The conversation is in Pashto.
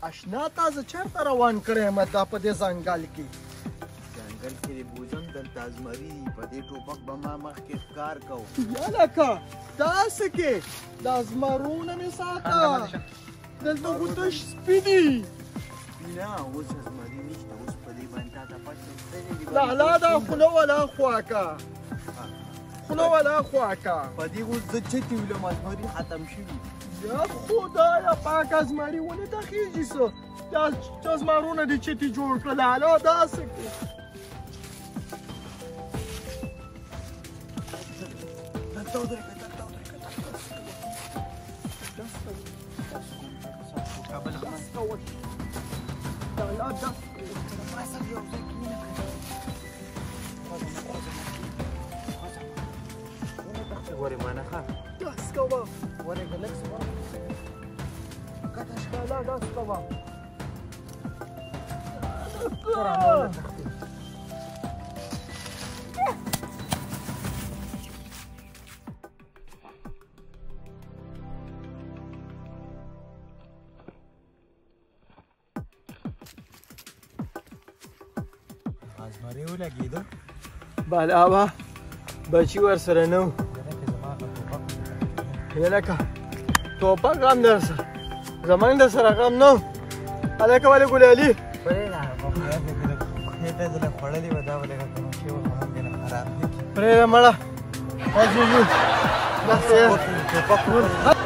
اشنا تاسو چېرته روان کړی یم دا په دې ځنګل کې؟ ځنګل کې د بوزم دلته ازمري دي په دې ټوپک به ما مخکې ښکار کوو. یا لکه داسې کې دا زمرونه مې ساته دلته خو تش سپي دي. نه اوس ازمري نشته، اوس په دې باندې تا ته پته لالا دا خوله ولا خواکه خوله ولا خواکه په دې اوس زه چتې ولم ازمري ختم شوي. یا خدایه پاک ازمري ولې ته خېږي څه دا زمرونه دې چتې جوړ کړه لالا داسې کې. دلته ودرېږه دلته ودرېږه کابل خان لالا داسې راسه یو ځای کښېنه ورې مانه ښه داسې کوه ورېږه لږ څه کته لالا داسې کوه ازمري ولګېده بالا به بچي ورسره نه و لکه ټوپک هم در سره زموږ در سره غم نه و هلکه ولې ګلالي خېټه زه له خوړلې وه دا به لږه کوم شی وه خو هم دې نه خراب نه کړي پرېږده مړه ټوپک